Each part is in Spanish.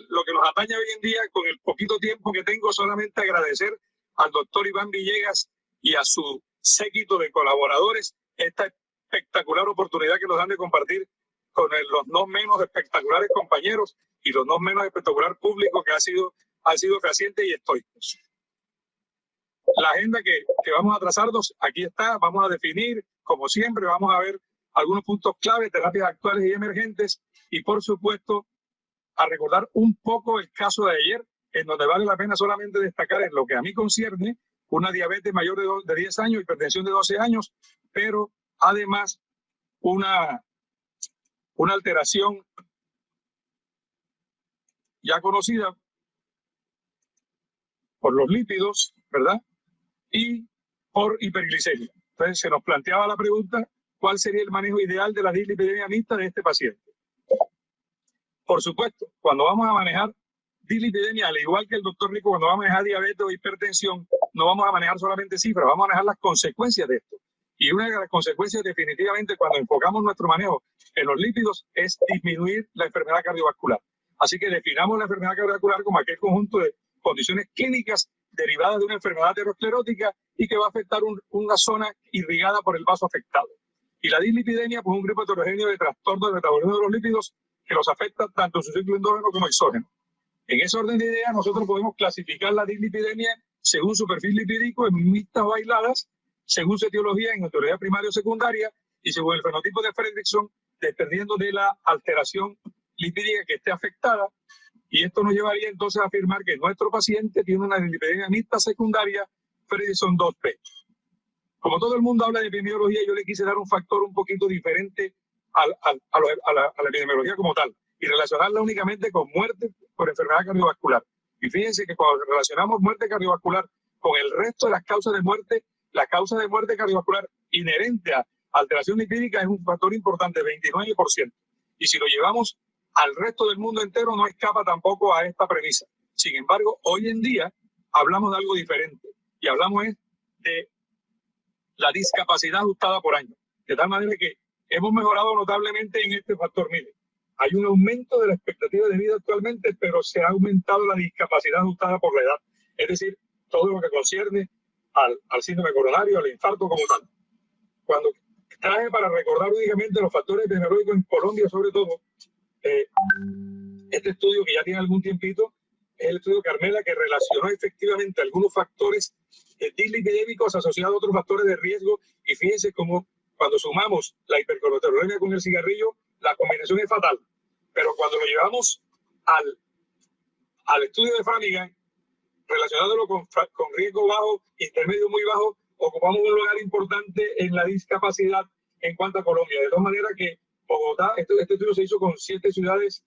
lo que nos atañe hoy en día, con el poquito tiempo que tengo, solamente agradecer al doctor Iván Villegas y a su séquito de colaboradores esta espectacular oportunidad que nos dan de compartir con los no menos espectaculares compañeros y los no menos espectacular público que han sido fehacientes y estoicos. La agenda que vamos a trazarnos, aquí está, vamos a definir, como siempre, vamos a ver algunos puntos clave, terapias actuales y emergentes, y por supuesto, a recordar un poco el caso de ayer, en donde vale la pena solamente destacar en lo que a mí concierne, una diabetes mayor de 10 años, hipertensión de 12 años, pero además una alteración ya conocida por los lípidos, ¿verdad? Y por hiperglicemia. Entonces se nos planteaba la pregunta, ¿cuál sería el manejo ideal de la dislipidemia mixta de este paciente? Por supuesto, cuando vamos a manejar dislipidemia, al igual que el doctor Rico, cuando vamos a manejar diabetes o hipertensión, no vamos a manejar solamente cifras, vamos a manejar las consecuencias de esto. Y una de las consecuencias definitivamente cuando enfocamos nuestro manejo en los lípidos es disminuir la enfermedad cardiovascular. Así que definamos la enfermedad cardiovascular como aquel conjunto de condiciones clínicas derivadas de una enfermedad aterosclerótica y que va a afectar una zona irrigada por el vaso afectado. Y la dislipidemia, pues un grupo heterogéneo de trastornos de metabolismo de los lípidos que los afecta tanto en su ciclo endógeno como exógeno. En ese orden de ideas, nosotros podemos clasificar la dislipidemia según su perfil lipídico en mixtas o aisladas, según su etiología en etiología primaria o secundaria y según el fenotipo de Fredrickson, dependiendo de la alteración lipídica que esté afectada. Y esto nos llevaría entonces a afirmar que nuestro paciente tiene una dislipidemia mixta secundaria Fredrickson 2P. Como todo el mundo habla de epidemiología, yo le quise dar un factor un poquito diferente a la epidemiología como tal y relacionarla únicamente con muerte por enfermedad cardiovascular. Y fíjense que cuando relacionamos muerte cardiovascular con el resto de las causas de muerte, la causa de muerte cardiovascular inherente a alteración lipídica es un factor importante, 29%. Y si lo llevamos al resto del mundo entero, no escapa tampoco a esta premisa. Sin embargo, hoy en día hablamos de algo diferente y hablamos de la discapacidad ajustada por año. De tal manera que hemos mejorado notablemente en este factor. Mire, hay un aumento de la expectativa de vida actualmente, pero se ha aumentado la discapacidad ajustada por la edad. Es decir, todo lo que concierne al síndrome coronario, al infarto como tal. Cuando traje para recordar únicamente los factores epidemiológicos en Colombia, sobre todo, este estudio que ya tiene algún tiempito, es el estudio Carmela, que relacionó efectivamente algunos factores dislipidémicos asociados a otros factores de riesgo. Y fíjense cómo cuando sumamos la hipercolesterolemia con el cigarrillo, la combinación es fatal. Pero cuando lo llevamos al estudio de Framingham, relacionándolo con riesgo bajo, intermedio muy bajo, ocupamos un lugar importante en la discapacidad en cuanto a Colombia. De todas maneras que Bogotá, este estudio se hizo con 7 ciudades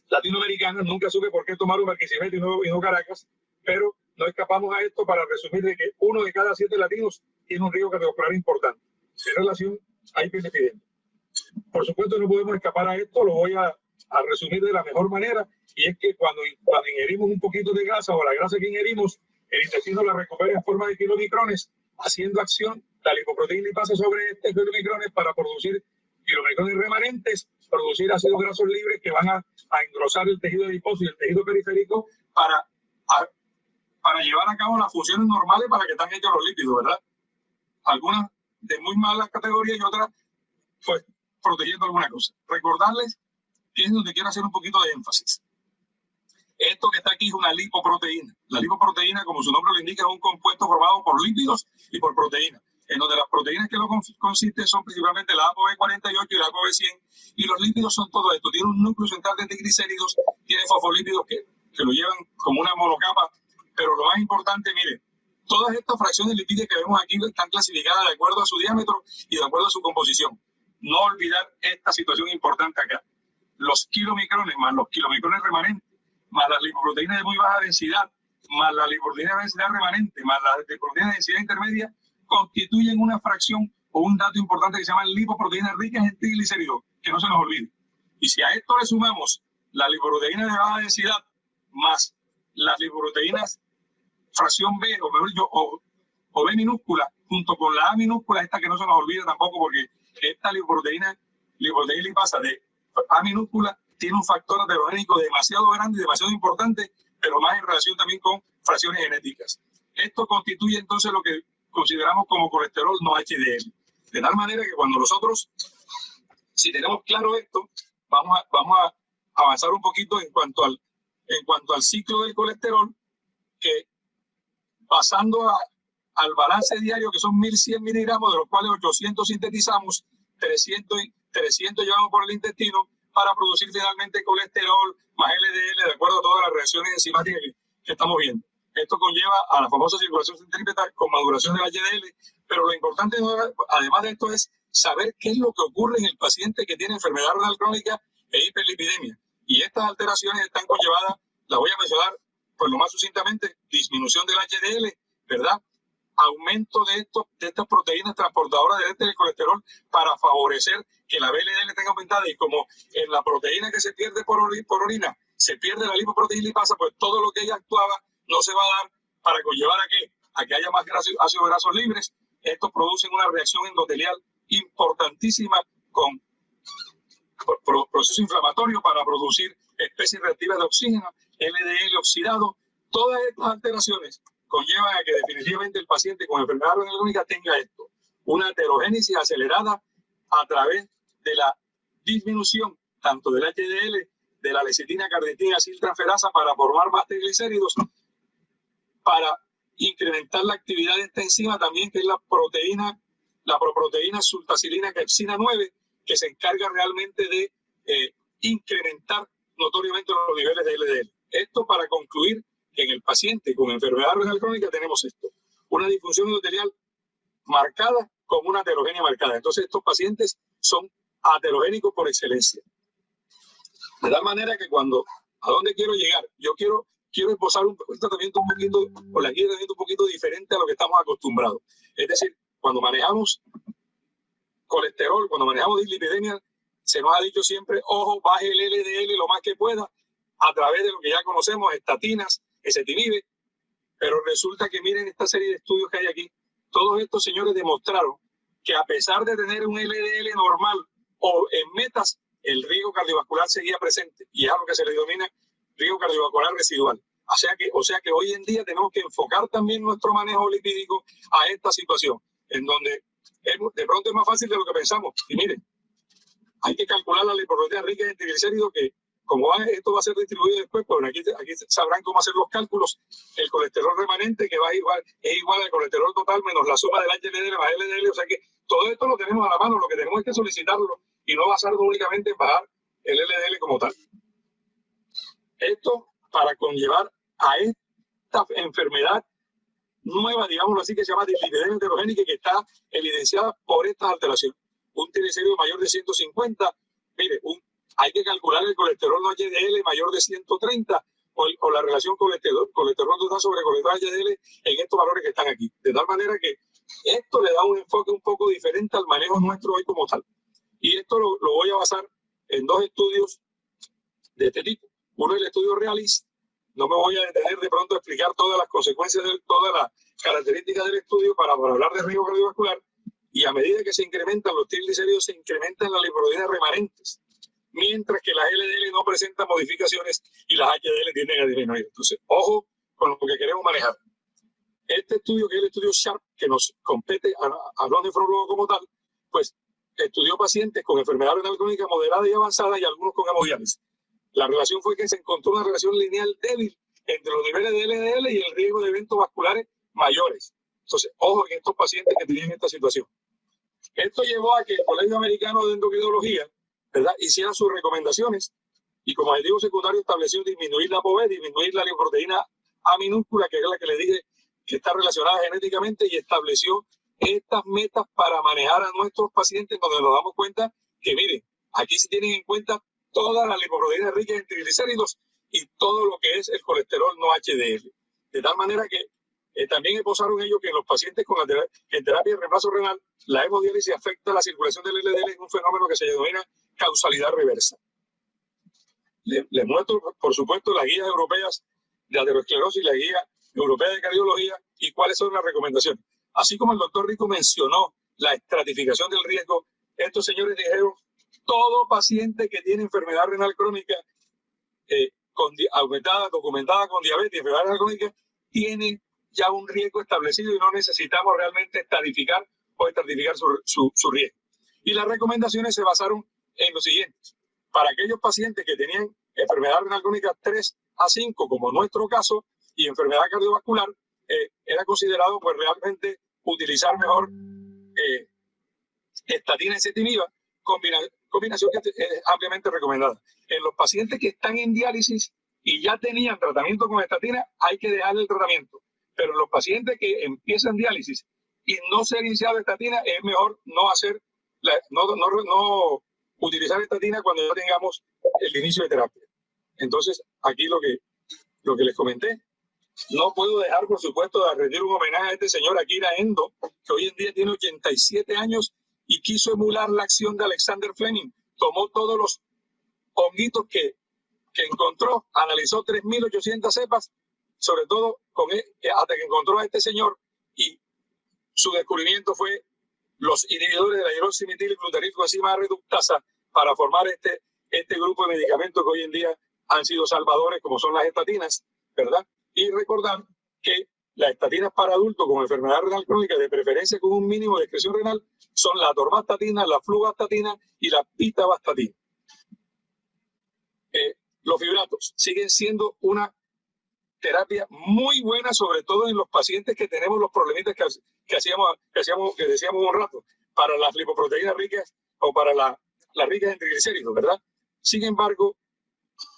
latinoamericanas. Nunca supe por qué tomaron Barquisimeto y no Caracas, pero no escapamos a esto para resumir de que 1 de cada 7 latinos tiene un riesgo cardiovascular importante en relación a hiperlipidemia. Por supuesto no podemos escapar a esto, lo voy a resumir de la mejor manera, y es que cuando ingerimos un poquito de grasa o la grasa que ingerimos, el intestino la recupera en forma de kilomicrones, haciendo acción la lipoproteína lipasa sobre estos kilomicrones para producir kilomicrones remanentes, producir ácidos grasos libres que van a engrosar el tejido adiposo y el tejido periférico para llevar a cabo las funciones normales para que están hechos los lípidos, ¿verdad? Algunas de muy malas categorías y otras, pues, protegiendo alguna cosa. Recordarles que es donde quiero hacer un poquito de énfasis. Esto que está aquí es una lipoproteína. La lipoproteína, como su nombre lo indica, es un compuesto formado por lípidos y por proteínas, en donde las proteínas que lo consisten son principalmente la ApoB48 y la ApoB100, y los lípidos son todo esto. Tiene un núcleo central de triglicéridos, tiene fosfolípidos que lo llevan como una monocapa, pero lo más importante, mire, todas estas fracciones lipídicas que vemos aquí están clasificadas de acuerdo a su diámetro y de acuerdo a su composición. No olvidar esta situación importante acá. Los kilomicrones más los kilomicrones remanentes, más las lipoproteínas de muy baja densidad, más la lipoproteína de densidad remanente, más las lipoproteínas de densidad intermedia, constituyen una fracción o un dato importante que se llaman lipoproteínas ricas en triglicéridos, que no se nos olvide. Y si a esto le sumamos la lipoproteína de baja densidad más las lipoproteínas fracción B, o mejor dicho, o B minúscula, junto con la A minúscula, esta que no se nos olvide tampoco, porque esta lipoproteína lipasa de A minúscula tiene un factor aterogénico demasiado grande, demasiado importante, pero más en relación también con fracciones genéticas. Esto constituye entonces lo que consideramos como colesterol no HDL. De tal manera que cuando nosotros, si tenemos claro esto, vamos a avanzar un poquito en cuanto al ciclo del colesterol, que pasando al balance diario, que son 1.100 miligramos, de los cuales 800 sintetizamos, 300 llevamos por el intestino para producir finalmente colesterol más LDL, de acuerdo a todas las reacciones enzimáticas que estamos viendo. Esto conlleva a la famosa circulación centrípeta con maduración del HDL, pero lo importante, además de esto, es saber qué es lo que ocurre en el paciente que tiene enfermedad renal crónica e hiperlipidemia. Y estas alteraciones están conllevadas, las voy a mencionar pues lo más sucintamente: disminución del HDL, ¿verdad? Aumento de estas proteínas transportadoras del colesterol para favorecer que la VLDL tenga aumentada, y como en la proteína que se pierde por orina se pierde la lipoproteína lipasa, pues todo lo que ella actuaba no se va a dar para conllevar a que haya más ácidos grasos libres. Estos producen una reacción endotelial importantísima con proceso inflamatorio para producir especies reactivas de oxígeno, LDL oxidado. Todas estas alteraciones conllevan a que definitivamente el paciente con enfermedad renal crónica tenga esto, una aterogénesis acelerada a través de la disminución tanto del HDL, de la lecitina, carnitina, aciltransferasa para formar más triglicéridos, para incrementar la actividad de esta enzima también, que es la proproteína sultacilina capsina 9, que se encarga realmente de incrementar notoriamente los niveles de LDL. Esto para concluir que en el paciente con enfermedad renal crónica tenemos esto, una disfunción endotelial marcada con una aterogenia marcada. Entonces estos pacientes son aterogénicos por excelencia. De tal manera que ¿a dónde quiero llegar? Yo quiero esbozar un tratamiento un poquito, o la guía de tratamiento un poquito diferente a lo que estamos acostumbrados. Es decir, cuando manejamos colesterol, cuando manejamos dislipidemia, se nos ha dicho siempre, ojo, baje el LDL lo más que pueda a través de lo que ya conocemos, estatinas, ezetimibe. Pero resulta que miren esta serie de estudios que hay aquí. Todos estos señores demostraron que a pesar de tener un LDL normal o en metas, el riesgo cardiovascular seguía presente, y es a lo que se le denomina riesgo cardiovascular residual. O sea que hoy en día tenemos que enfocar también nuestro manejo lipídico a esta situación, en donde de pronto es más fácil de lo que pensamos. Y miren, hay que calcular la lipoproteína rica en triglicéridos, que como esto va a ser distribuido después, pues aquí sabrán cómo hacer los cálculos. El colesterol remanente, que es igual al colesterol total menos la suma del HDL más LDL. O sea que todo esto lo tenemos a la mano, lo que tenemos es que solicitarlo y no basarnos únicamente en bajar el LDL como tal. Esto para conllevar a esta enfermedad nueva, digámoslo así, que se llama dislipidemia heterogénica, que está evidenciada por estas alteraciones. Un triglicérido mayor de 150, mire, hay que calcular el colesterol no HDL mayor de 130, o la relación colesterol total sobre colesterol HDL en estos valores que están aquí. De tal manera que esto le da un enfoque un poco diferente al manejo nuestro hoy como tal. Y esto lo voy a basar en dos estudios de este tipo. Uno es el estudio REALIST. No me voy a detener de pronto a explicar todas las consecuencias, todas las características del estudio para hablar de riesgo cardiovascular. Y a medida que se incrementan los triglicéridos, se incrementan las lipoproteínas remanentes, mientras que las LDL no presentan modificaciones y las HDL tienden a disminuir. Entonces, ojo con lo que queremos manejar. Este estudio, que es el estudio SHARP, que nos compete a los nefrólogos como tal, pues estudió pacientes con enfermedad renal crónica moderada y avanzada y algunos con hemodiálisis. La relación fue que se encontró una relación lineal débil entre los niveles de LDL y el riesgo de eventos vasculares mayores. Entonces, ojo en estos pacientes que tenían esta situación. Esto llevó a que el Colegio Americano de Endocrinología, ¿verdad?, hiciera sus recomendaciones, y como objetivo secundario estableció disminuir la ApoB, disminuir la lipoproteína A minúscula, que es la que le dije que está relacionada genéticamente, y estableció estas metas para manejar a nuestros pacientes, donde nos damos cuenta que, miren, aquí se tienen en cuenta todas las lipoproteínas ricas en triglicéridos y todo lo que es el colesterol no HDL. De tal manera que también esbozaron ellos que en los pacientes en terapia de reemplazo renal, la hemodiálisis afecta la circulación del LDL en un fenómeno que se denomina causalidad reversa. Les muestro, por supuesto, las guías europeas de aterosclerosis y la guía europea de cardiología y cuáles son las recomendaciones. Así como el doctor Rico mencionó la estratificación del riesgo, estos señores dijeron todo paciente que tiene enfermedad renal crónica documentada con diabetes y enfermedad renal crónica tiene ya un riesgo establecido y no necesitamos realmente estratificar su riesgo. Y las recomendaciones se basaron en lo siguiente. Para aquellos pacientes que tenían enfermedad renal crónica 3 a 5, como en nuestro caso, y enfermedad cardiovascular, era considerado pues realmente utilizar mejor estatina y ezetimiba, combinación que es ampliamente recomendada. En los pacientes que están en diálisis y ya tenían tratamiento con estatina, hay que dejar el tratamiento. Pero en los pacientes que empiezan diálisis y no se ha iniciado estatina, es mejor no utilizar estatina cuando ya tengamos el inicio de terapia. Entonces, aquí lo que les comenté, no puedo dejar, por supuesto, de rendir un homenaje a este señor Akira Endo, que hoy en día tiene 87 años y quiso emular la acción de Alexander Fleming. Tomó todos los honguitos que encontró, analizó 3.800 cepas, sobre todo hasta que encontró a este señor, y su descubrimiento fue los inhibidores de la hidroximetilglutaril-coenzima reductasa para formar este grupo de medicamentos que hoy en día han sido salvadores, como son las estatinas, ¿verdad? Y recordar que las estatinas para adultos con enfermedad renal crónica, de preferencia con un mínimo de excreción renal, son la atorvastatina, la fluvastatina y la pitavastatina. Los fibratos siguen siendo una terapia muy buena, sobre todo en los pacientes que tenemos los problemitas que decíamos un rato, para las lipoproteínas ricas o para las ricas en triglicéridos, ¿verdad? Sin embargo,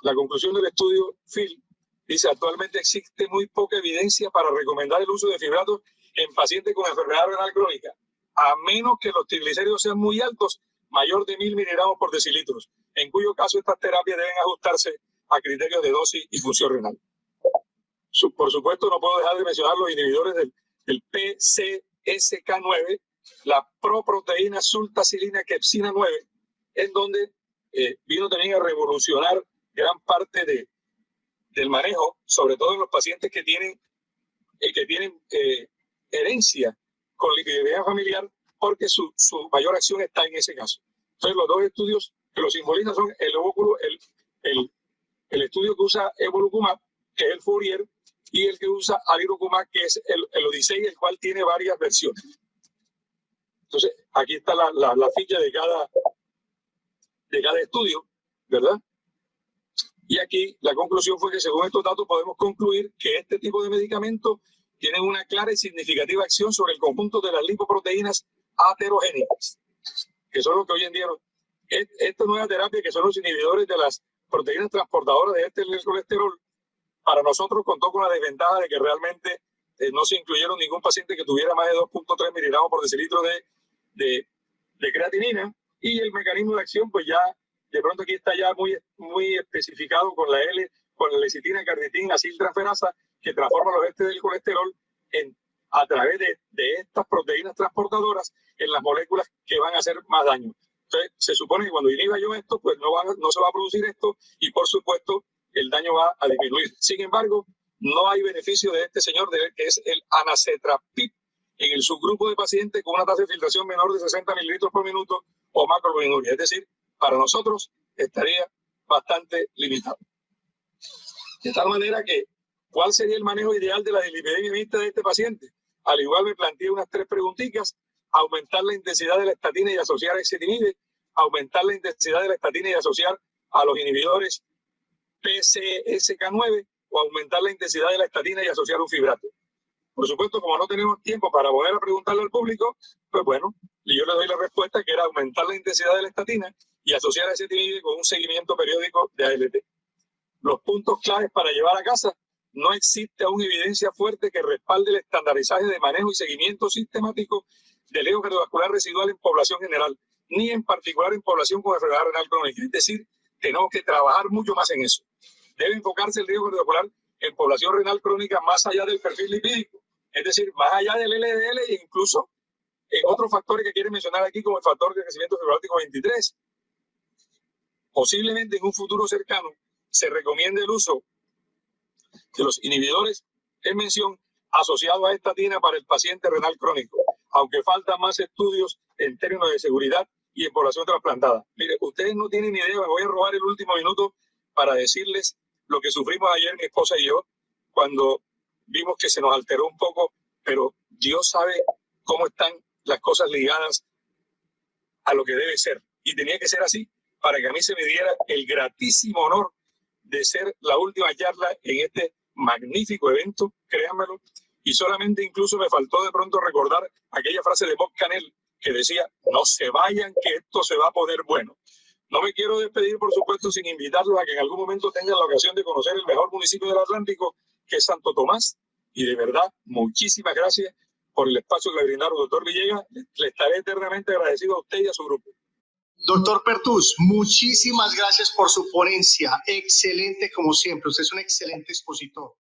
la conclusión del estudio Phil dice: actualmente existe muy poca evidencia para recomendar el uso de fibratos en pacientes con enfermedad renal crónica, a menos que los triglicéridos sean muy altos, mayor de 1.000 miligramos por decilitros, en cuyo caso estas terapias deben ajustarse a criterios de dosis y función renal. Por supuesto, no puedo dejar de mencionar los inhibidores del PCSK9, la proproteína sultacilina quepsina 9, en donde vino también a revolucionar gran parte del manejo, sobre todo en los pacientes que tienen herencia con lipidemia familiar, porque su mayor acción está en ese caso. Entonces, los dos estudios que lo simbolizan son el estudio que usa evolucumab, que es el Fourier, y el que usa alirocumab, que es el Odyssey, el cual tiene varias versiones. Entonces, aquí está la ficha de cada estudio, ¿verdad? Y aquí la conclusión fue que, según estos datos, podemos concluir que este tipo de medicamentos tienen una clara y significativa acción sobre el conjunto de las lipoproteínas aterogénicas, que son los que hoy en día esta nueva terapia, que son los inhibidores de las proteínas transportadoras de el colesterol, para nosotros contó con la desventaja de que realmente no se incluyeron ningún paciente que tuviera más de 2.3 miligramos por decilitro de creatinina, y el mecanismo de acción, pues ya de pronto aquí está ya muy especificado con la lecitina, carnitina, aciltransferasa, que transforma los ésteres del colesterol a través de estas proteínas transportadoras en las moléculas que van a hacer más daño. Entonces, se supone que cuando inhiba yo esto, pues no se va a producir esto, y por supuesto el daño va a disminuir. Sin embargo, no hay beneficio de este señor, que es el anacetrapib, en el subgrupo de pacientes con una tasa de filtración menor de 60 mililitros por minuto o macroalbuminuria. Es decir, para nosotros estaría bastante limitado. De tal manera que, ¿cuál sería el manejo ideal de la dislipidemia mixta de este paciente? Al igual me planteé unas 3 preguntitas: aumentar la intensidad de la estatina y asociar a ezetimibe, aumentar la intensidad de la estatina y asociar a los inhibidores PCSK9, o aumentar la intensidad de la estatina y asociar un fibrato. Por supuesto, como no tenemos tiempo para poder preguntarle al público, pues bueno, yo le doy la respuesta, que era aumentar la intensidad de la estatina y asociar a ezetimibe con un seguimiento periódico de ALT. Los puntos claves para llevar a casa: no existe aún evidencia fuerte que respalde el estandarizaje de manejo y seguimiento sistemático del riesgo cardiovascular residual en población general, ni en particular en población con enfermedad renal crónica. Es decir, tenemos que trabajar mucho más en eso. Debe enfocarse el riesgo cardiovascular en población renal crónica más allá del perfil lipídico, es decir, más allá del LDL, e incluso en otros factores que quieren mencionar aquí, como el factor de crecimiento fibroláctico 23. Posiblemente en un futuro cercano se recomiende el uso de los inhibidores en mención asociados a estatina para el paciente renal crónico, aunque faltan más estudios en términos de seguridad y en población trasplantada. Mire, ustedes no tienen ni idea, me voy a robar el último minuto para decirles lo que sufrimos ayer mi esposa y yo cuando vimos que se nos alteró un poco, pero Dios sabe cómo están las cosas ligadas a lo que debe ser. Y tenía que ser así para que a mí se me diera el gratísimo honor de ser la última charla en este magnífico evento, créanmelo. Y solamente incluso me faltó de pronto recordar aquella frase de Bob Canel que decía, no se vayan, que esto se va a poner bueno. No me quiero despedir, por supuesto, sin invitarlos a que en algún momento tengan la ocasión de conocer el mejor municipio del Atlántico, que es Santo Tomás. Y de verdad, muchísimas gracias por el espacio que le brindaron, doctor Villegas. Le estaré eternamente agradecido a usted y a su grupo. Doctor Pertús, muchísimas gracias por su ponencia. Excelente como siempre. Usted es un excelente expositor.